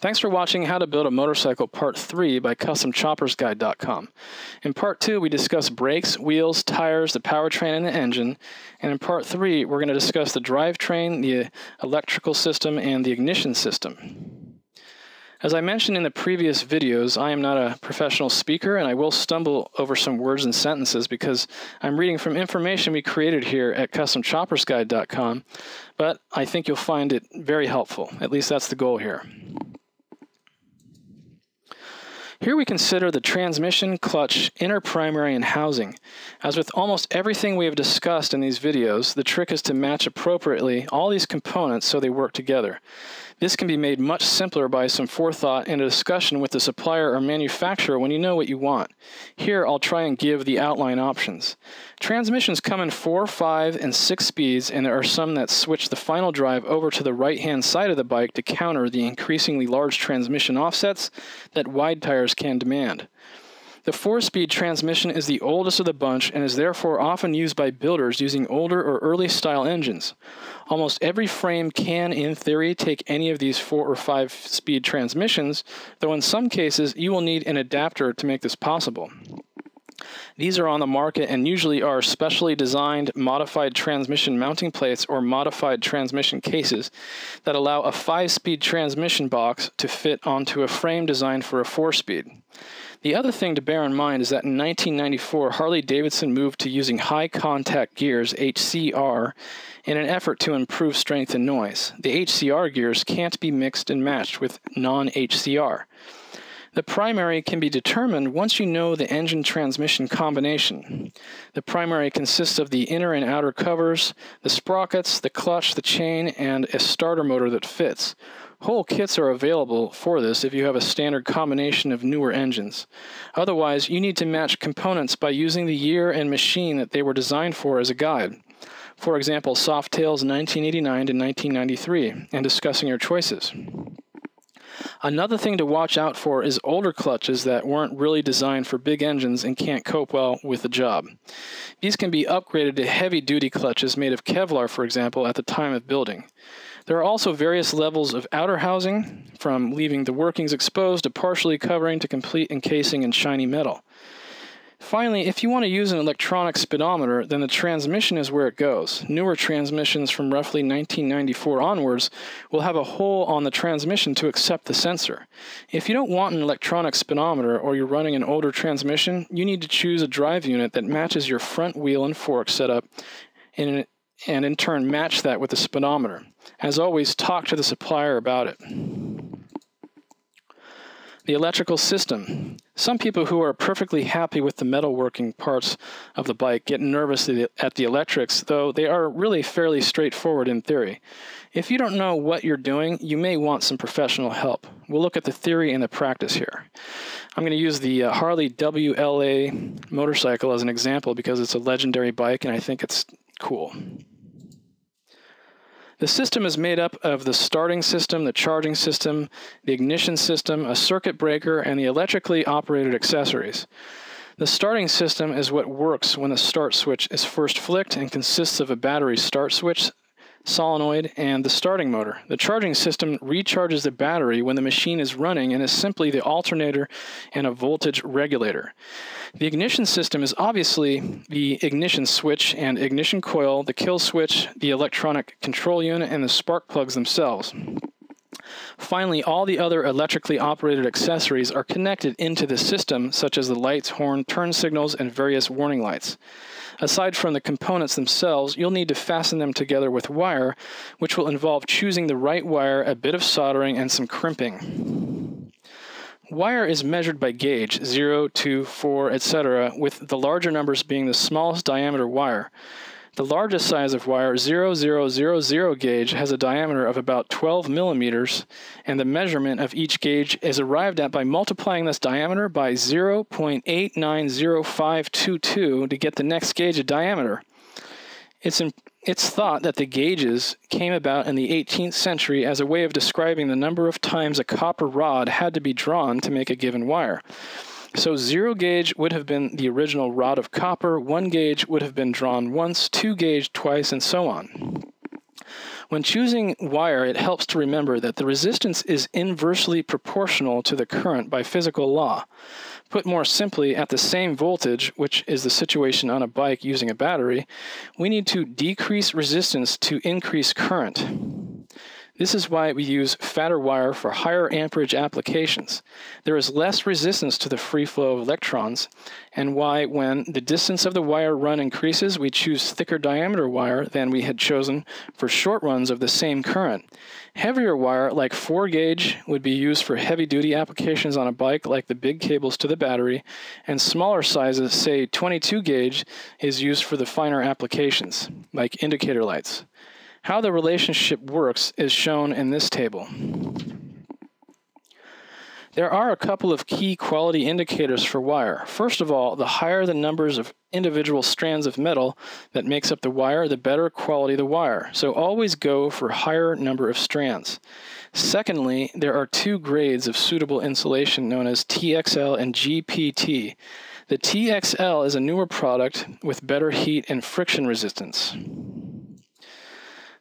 Thanks for watching How to Build a Motorcycle Part 3 by CustomChoppersGuide.com. In Part 2, we discuss brakes, wheels, tires, the powertrain, and the engine. And in Part 3, we're going to discuss the drivetrain, the electrical system, and the ignition system. As I mentioned in the previous videos, I am not a professional speaker, and I will stumble over some words and sentences because I'm reading from information we created here at CustomChoppersGuide.com, but I think you'll find it very helpful. At least that's the goal here. Here we consider the transmission, clutch, inner primary, and housing. As with almost everything we have discussed in these videos, the trick is to match appropriately all these components so they work together. This can be made much simpler by some forethought and a discussion with the supplier or manufacturer when you know what you want. Here, I'll try and give the outline options. Transmissions come in 4, 5, and 6 speeds, and there are some that switch the final drive over to the right-hand side of the bike to counter the increasingly large transmission offsets that wide tires can demand. The 4-speed transmission is the oldest of the bunch and is therefore often used by builders using older or early style engines. Almost every frame can, in theory, take any of these 4 or 5-speed transmissions, though in some cases you will need an adapter to make this possible. These are on the market and usually are specially designed modified transmission mounting plates or modified transmission cases that allow a 5-speed transmission box to fit onto a frame designed for a 4-speed. The other thing to bear in mind is that in 1994, Harley-Davidson moved to using high-contact gears, HCR, in an effort to improve strength and noise. The HCR gears can't be mixed and matched with non-HCR. The primary can be determined once you know the engine-transmission combination. The primary consists of the inner and outer covers, the sprockets, the clutch, the chain, and a starter motor that fits. Whole kits are available for this if you have a standard combination of newer engines. Otherwise, you need to match components by using the year and machine that they were designed for as a guide. For example, Softail's 1989 to 1993, and discussing your choices. Another thing to watch out for is older clutches that weren't really designed for big engines and can't cope well with the job. These can be upgraded to heavy-duty clutches made of Kevlar, for example, at the time of building. There are also various levels of outer housing, from leaving the workings exposed to partially covering to complete encasing in shiny metal. Finally, if you want to use an electronic speedometer, then the transmission is where it goes. Newer transmissions from roughly 1994 onwards will have a hole on the transmission to accept the sensor. If you don't want an electronic speedometer or you're running an older transmission, you need to choose a drive unit that matches your front wheel and fork setup and in turn match that with the speedometer. As always, talk to the supplier about it. The electrical system. Some people who are perfectly happy with the metalworking parts of the bike get nervous at the electrics, though they are really fairly straightforward in theory. If you don't know what you're doing, you may want some professional help. We'll look at the theory and the practice here. I'm going to use the Harley WLA motorcycle as an example because it's a legendary bike and I think it's cool. The system is made up of the starting system, the charging system, the ignition system, a circuit breaker, and the electrically operated accessories. The starting system is what works when the start switch is first flicked and consists of a battery start switch, solenoid, and the starting motor. The charging system recharges the battery when the machine is running and is simply the alternator and a voltage regulator. The ignition system is obviously the ignition switch and ignition coil, the kill switch, the electronic control unit, and the spark plugs themselves. Finally, all the other electrically operated accessories are connected into the system, such as the lights, horn, turn signals, and various warning lights. Aside from the components themselves, you'll need to fasten them together with wire, which will involve choosing the right wire, a bit of soldering, and some crimping. Wire is measured by gauge, 0, 2, 4, etc., with the larger numbers being the smallest diameter wire. The largest size of wire, 0000 gauge, has a diameter of about 12 millimeters, and the measurement of each gauge is arrived at by multiplying this diameter by 0.890522 to get the next gauge of diameter. It's thought that the gauges came about in the 18th century as a way of describing the number of times a copper rod had to be drawn to make a given wire. So 0 gauge would have been the original rod of copper, 1 gauge would have been drawn once, 2 gauge twice, and so on. When choosing wire, it helps to remember that the resistance is inversely proportional to the current by physical law. Put more simply, at the same voltage, which is the situation on a bike using a battery, we need to decrease resistance to increase current. This is why we use fatter wire for higher amperage applications. There is less resistance to the free flow of electrons, and why when the distance of the wire run increases, we choose thicker diameter wire than we had chosen for short runs of the same current. Heavier wire, like 4-gauge, would be used for heavy-duty applications on a bike, like the big cables to the battery, and smaller sizes, say 22-gauge, is used for the finer applications, like indicator lights. How the relationship works is shown in this table. There are a couple of key quality indicators for wire. First of all, the higher the numbers of individual strands of metal that makes up the wire, the better quality the wire. So always go for higher number of strands. Secondly, there are 2 grades of suitable insulation known as TXL and GPT. The TXL is a newer product with better heat and friction resistance.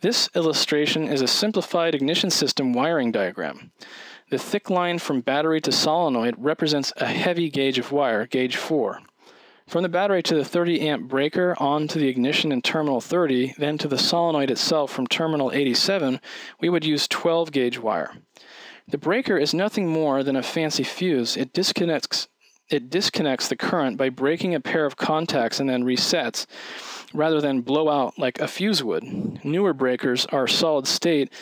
This illustration is a simplified ignition system wiring diagram. The thick line from battery to solenoid represents a heavy gauge of wire, gauge 4. From the battery to the 30 amp breaker on to the ignition in terminal 30, then to the solenoid itself from terminal 87, we would use 12 gauge wire. The breaker is nothing more than a fancy fuse. It disconnects the current by breaking a pair of contacts and then resets, rather than blow out like a fuse would. Newer breakers are solid state,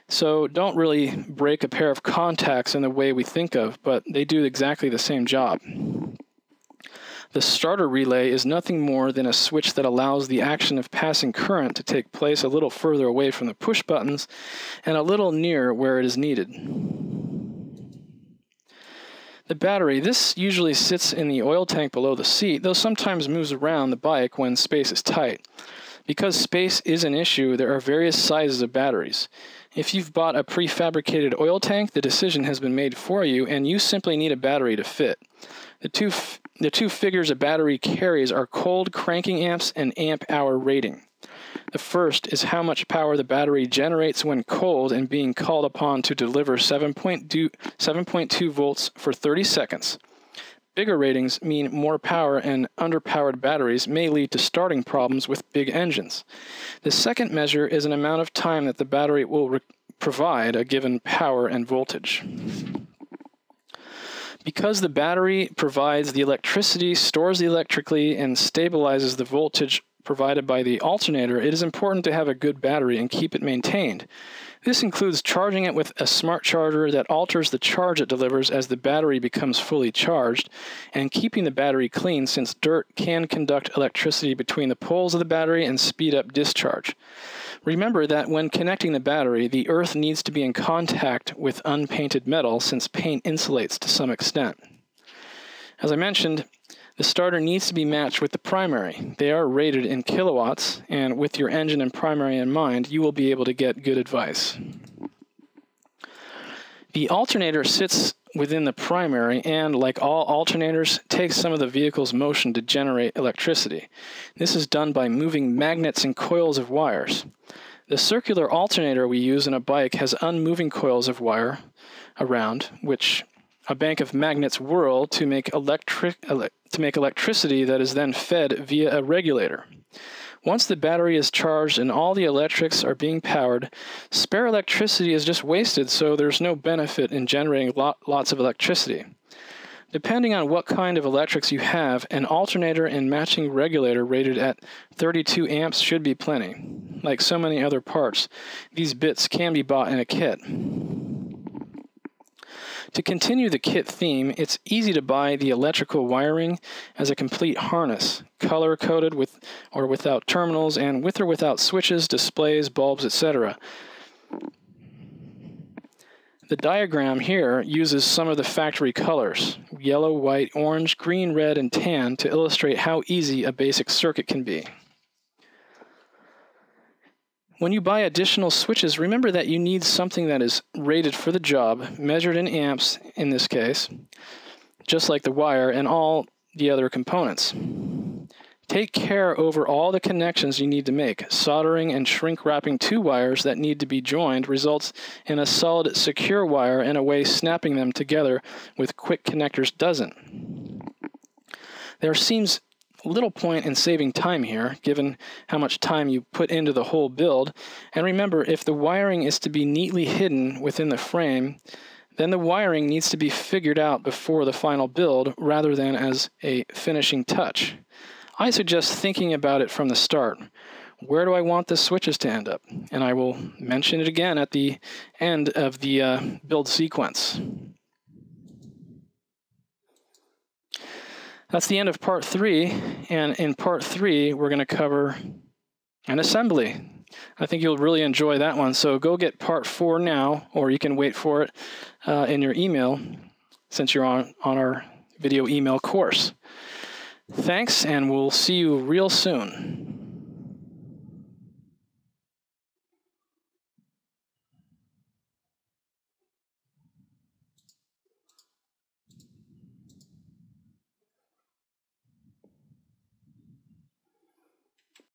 so don't really break a pair of contacts in the way we think of, but they do exactly the same job. The starter relay is nothing more than a switch that allows the action of passing current to take place a little further away from the push buttons and a little near where it is needed. The battery, this usually sits in the oil tank below the seat, though sometimes moves around the bike when space is tight. Because space is an issue, there are various sizes of batteries. If you've bought a prefabricated oil tank, the decision has been made for you, and you simply need a battery to fit. The two figures a battery carries are cold cranking amps and amp-hour rating. The first is how much power the battery generates when cold and being called upon to deliver 7.2 volts for 30 seconds. Bigger ratings mean more power, and underpowered batteries may lead to starting problems with big engines. The second measure is an amount of time that the battery will provide a given power and voltage. Because the battery provides the electricity, stores the electricity, and stabilizes the voltage provided by the alternator, it is important to have a good battery and keep it maintained. This includes charging it with a smart charger that alters the charge it delivers as the battery becomes fully charged, and keeping the battery clean, since dirt can conduct electricity between the poles of the battery and speed up discharge. Remember that when connecting the battery, the earth needs to be in contact with unpainted metal, since paint insulates to some extent. As I mentioned, the starter needs to be matched with the primary. They are rated in kilowatts, and with your engine and primary in mind, you will be able to get good advice. The alternator sits within the primary and, like all alternators, takes some of the vehicle's motion to generate electricity. This is done by moving magnets and coils of wires. The circular alternator we use in a bike has unmoving coils of wire around, which a bank of magnets whirl to make electricity that is then fed via a regulator. Once the battery is charged and all the electrics are being powered, spare electricity is just wasted, so there's no benefit in generating lots of electricity. Depending on what kind of electrics you have, an alternator and matching regulator rated at 32 amps should be plenty. Like so many other parts, these bits can be bought in a kit. To continue the kit theme, it's easy to buy the electrical wiring as a complete harness, color-coded with or without terminals, and with or without switches, displays, bulbs, etc. The diagram here uses some of the factory colors, yellow, white, orange, green, red, and tan, to illustrate how easy a basic circuit can be. When you buy additional switches, remember that you need something that is rated for the job, measured in amps in this case, just like the wire and all the other components. Take care over all the connections you need to make. Soldering and shrink wrapping two wires that need to be joined results in a solid, secure wire, and a way snapping them together with quick connectors doesn't. There seems little point in saving time here, given how much time you put into the whole build. And remember, if the wiring is to be neatly hidden within the frame, then the wiring needs to be figured out before the final build rather than as a finishing touch. I suggest thinking about it from the start. Where do I want the switches to end up? And I will mention it again at the end of the build sequence. That's the end of part 3, and in part 3 we're going to cover an assembly. I think you'll really enjoy that one, so go get part 4 now, or you can wait for it in your email since you're on our video email course. Thanks, and we'll see you real soon.